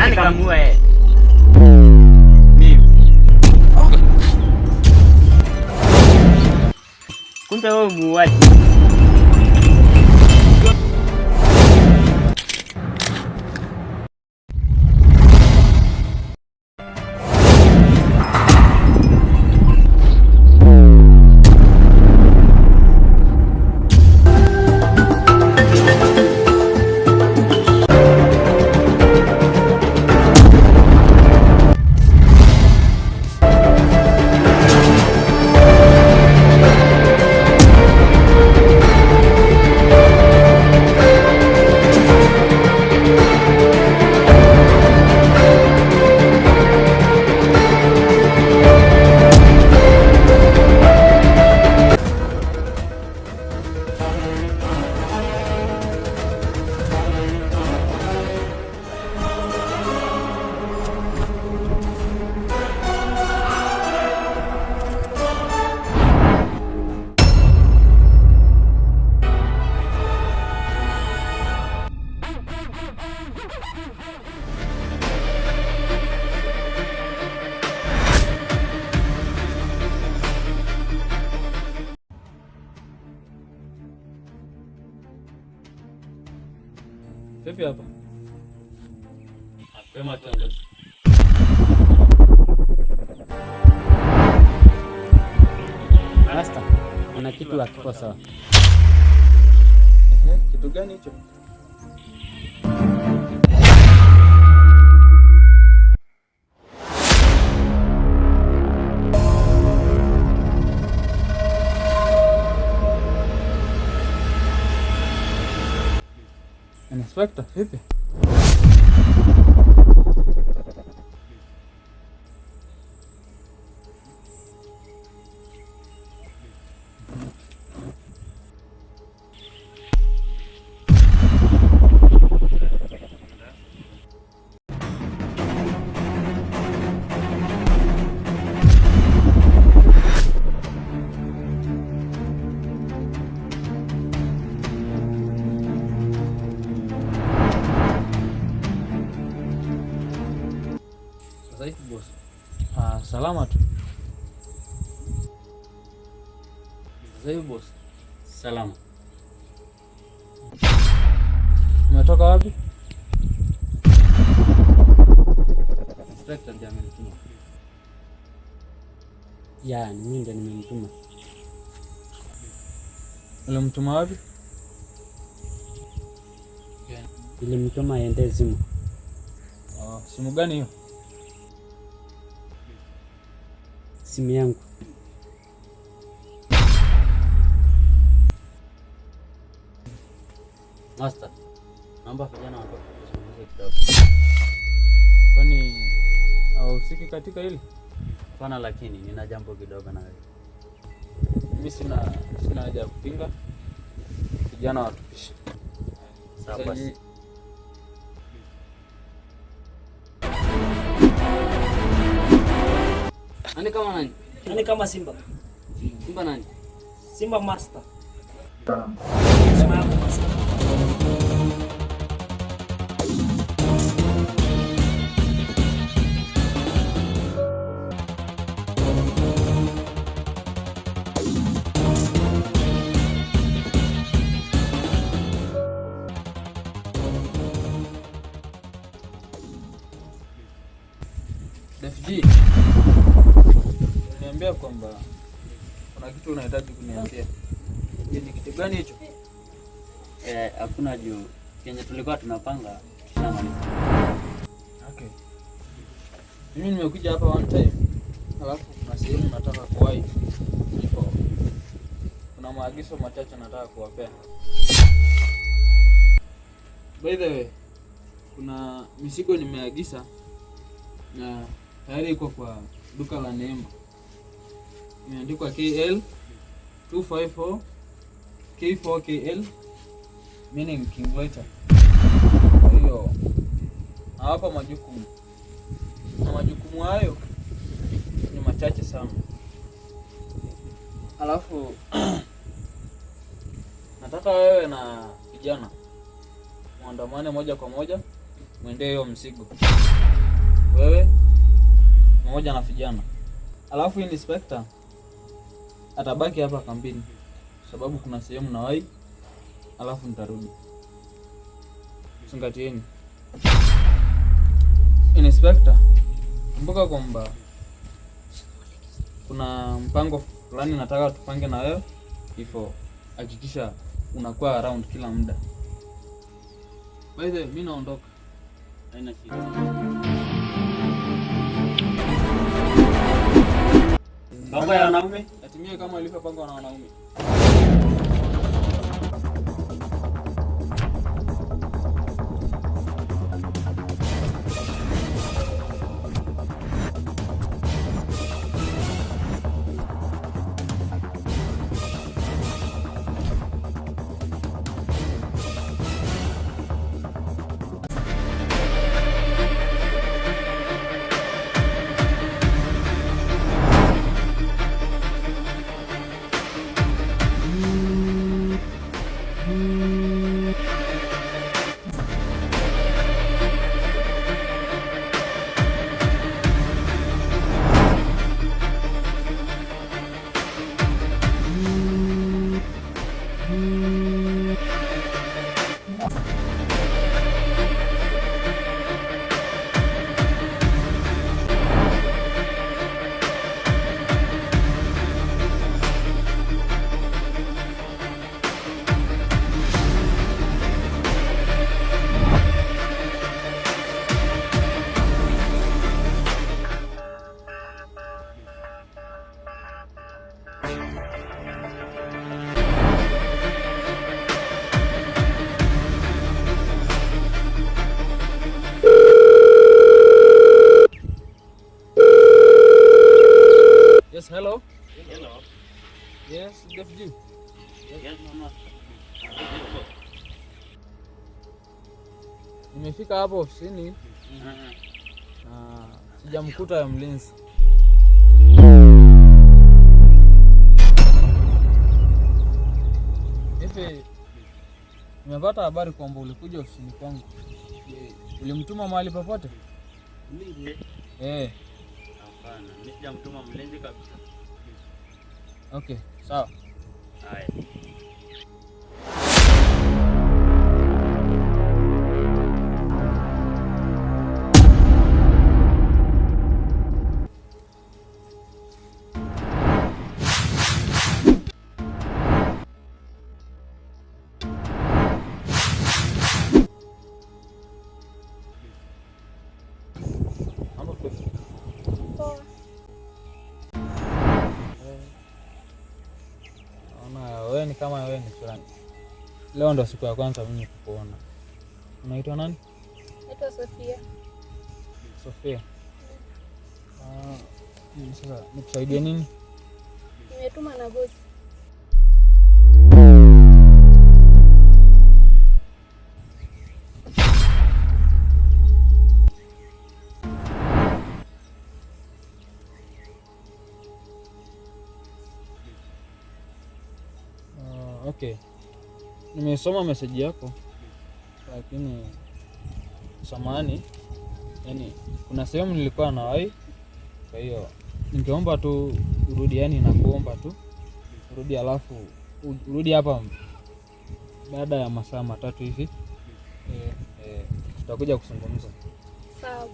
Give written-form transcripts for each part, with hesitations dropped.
Nani kamua yeye? Mimi. Kumbe wewe muuaji. Vipi hapa? Mapema tanga. Master, kuna kitu hakiko sawa. Kitu gani hicho? Inspector, vipi? Boss. Salama tu. Zaifu boss. Salama. Umetoka wapi? Inspector ndiye amenituma. Mimi ndiye nimemtuma. Ulimtuma wapi? Nilimtuma aende simu. Simu gani hiyo? Simu yangu. Master, naomba vijana watoke kuzungumza kidogo. Kwani hauhusiki katika hili? Hapana, lakini nina jambo kidogo na wewe. Mimi sina haja ya kupinga. Vijana watupishe. Sawa basi. Nani kama nani? Nani kama Simba? Simba nani? Simba Master. Simba Master. FG, niambia kwamba kuna kitu unahitaji kuniambia. Ni kitu gani hicho? Hakuna juu kenye tulikuwa tunapanga tushamaliza. Okay. Mimi nimekuja hapa one time. Alafu kuna sehemu nataka kuwahi. Kuna maagizo machache nataka kuwapea. By the way, kuna mizigo nimeagiza na tayari iko kwa duka la Neema. Imeandikwa KL 254 K4KL meaning King Letter. Kwa hiyo hapa majukumu. Na majukumu hayo ni machache sana. Alafu nataka wewe na vijana muandamane moja kwa moja mwendee hiyo mzigo, wewe pamoja na vijana. Alafu inspector atabaki hapa kambini sababu kuna sehemu na wai, alafu nitarudi. Zingatieni. Inspector, kumbuka kwamba kuna mpango fulani nataka tupange na wewe, hivyo hakikisha unakuwa around kila muda. By the way, mimi naondoka. Haina shida. Mambo ya wanaume Atimie kama ilivyopangwa na wanaume. Yes, hello. Hello. Yes, FG. Yes, mama. Nimefika hapo ofisini na sijamkuta ya mlinzi. Hivi nimepata habari kwamba ulikuja ofisini kwangu. Ulimtuma mahali popote? Mlinzi? Hapana, mimi sijamtuma mlinzi kabisa. Okay, sawa. Haya. Wewe ni kama wewe ni fulani. Leo ndo siku ya kwanza mimi kukuona. Unaitwa nani? Naitwa Sofia. Sofia. Sasa nikusaidie nini? Nimetuma na bosi. Okay. Nimesoma message yako lakini samahani, yani kuna sehemu nilikuwa nawahi, kwa hiyo ningeomba tu urudi, yani nakuomba tu urudi, alafu urudi hapa baada ya masaa 3 hivi. Tutakuja kuzungumza. Sawa.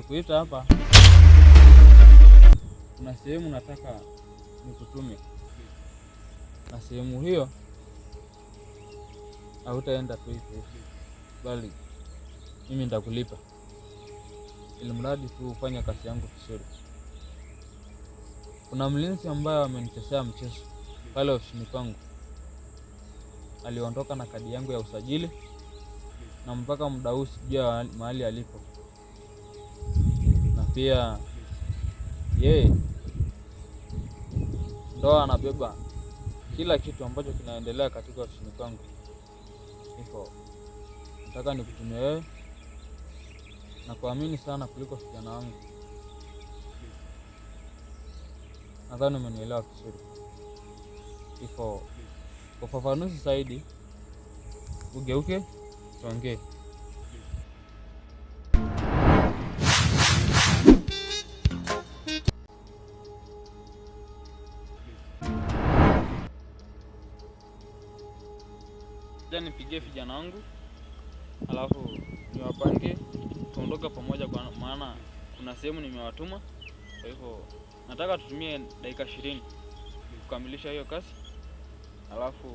nimekuita hapa, kuna sehemu nataka nikutume, na sehemu hiyo hautaenda tu hivi, bali mimi nitakulipa, ili mradi tu ufanye kazi yangu vizuri. Kuna mlinzi ambaye amenichezea mchezo pale ofisini kwangu. Aliondoka na kadi yangu ya usajili, na mpaka muda huu sijui mahali alipo. Na pia yeye ndo anabeba kila kitu ambacho kinaendelea katika ofisini kwangu. Hivyo nataka nikutumie wewe, na kuamini sana kuliko vijana wangu. Nadhani umenielewa vizuri. Hivyo kwa ufafanuzi zaidi, ugeuke tuongee. Nipigie vijana wangu, alafu niwapange tuondoke pamoja, kwa maana kuna sehemu nimewatuma. Kwa hivyo nataka tutumie dakika 20 kukamilisha hiyo kazi, alafu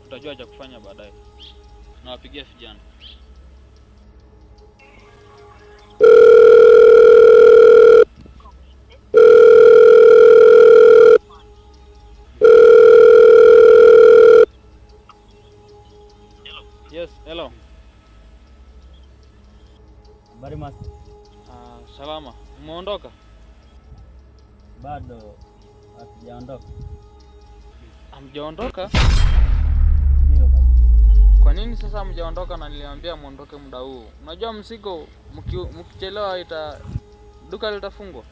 tutajua cha kufanya baadaye. Nawapigia vijana. Yes, hello. Habari master. Salama. Umeondoka? Bado hatujaondoka. Hamjaondoka? Ndio baba. Kwa nini sasa hamjaondoka na niliambia muondoke muda huu? Unajua mzigo mkichelewa duka litafungwa.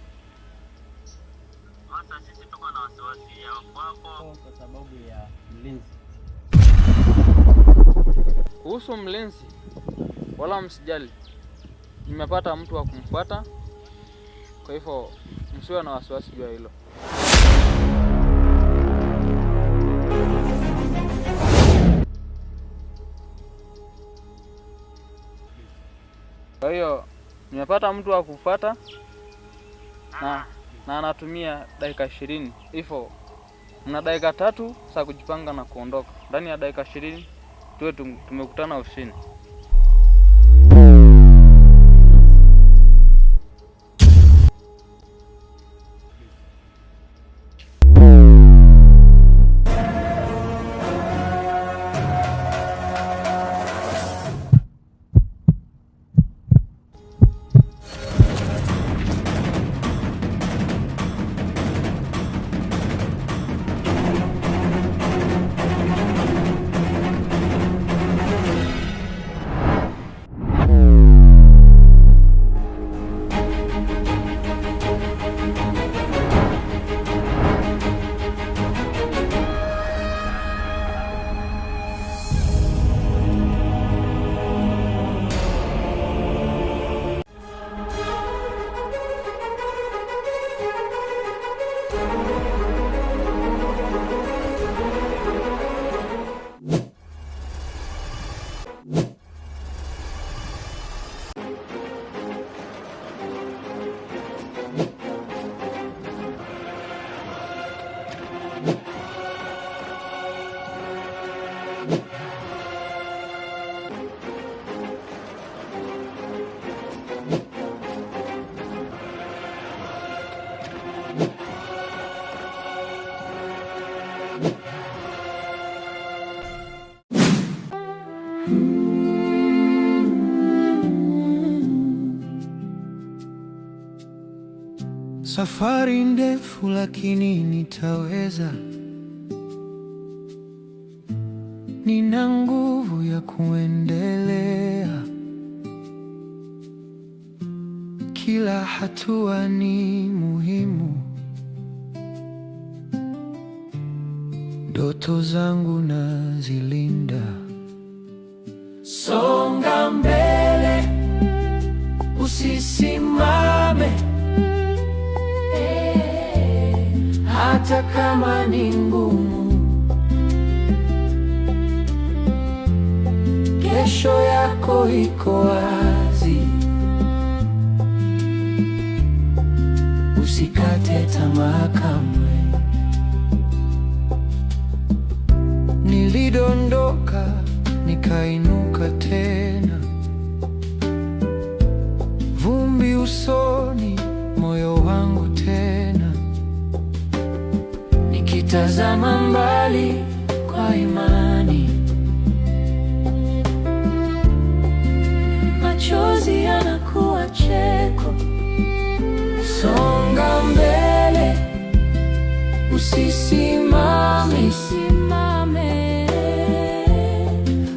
Hata sisi tuko na wasiwasi ya kwako kwa sababu ya mlinzi. Kuhusu mlinzi, wala msijali. Nimepata mtu wa kumfuata. Kwa hivyo msiwe na wasiwasi juu ya hilo. Kwa hiyo nimepata mtu wa kufuata na anatumia dakika 20. Hivyo mna dakika 3 za kujipanga na kuondoka. Ndani ya dakika 20 tuwe tumekutana ofisini. Safari ndefu lakini nitaweza. Nina nguvu ya kuendelea. Kila hatua ni muhimu. Ndoto zangu nazilinda. Songa mbele, usisimame, hata kama ni ngumu. Kesho yako iko wazi. usikate tamaa kamwe. Nilidondoka nikainuka tena, vumbi usoni, moyo wangu tena, nikitazama mbali kwa imani. Machozi yanakuwa cheko. Songa mbele, usisimame,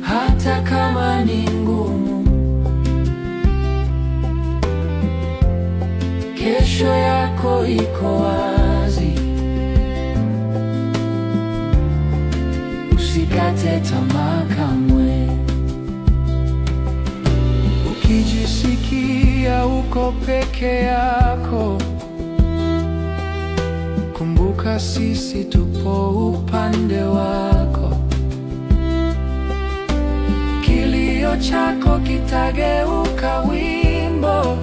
hata kama ni ngumu. Kesho yako iko wazi, usikate tamaa kamwe. Ukijisikia uko peke yako, kumbuka sisi tupo upande wako. Kilio chako kitageuka wimbo.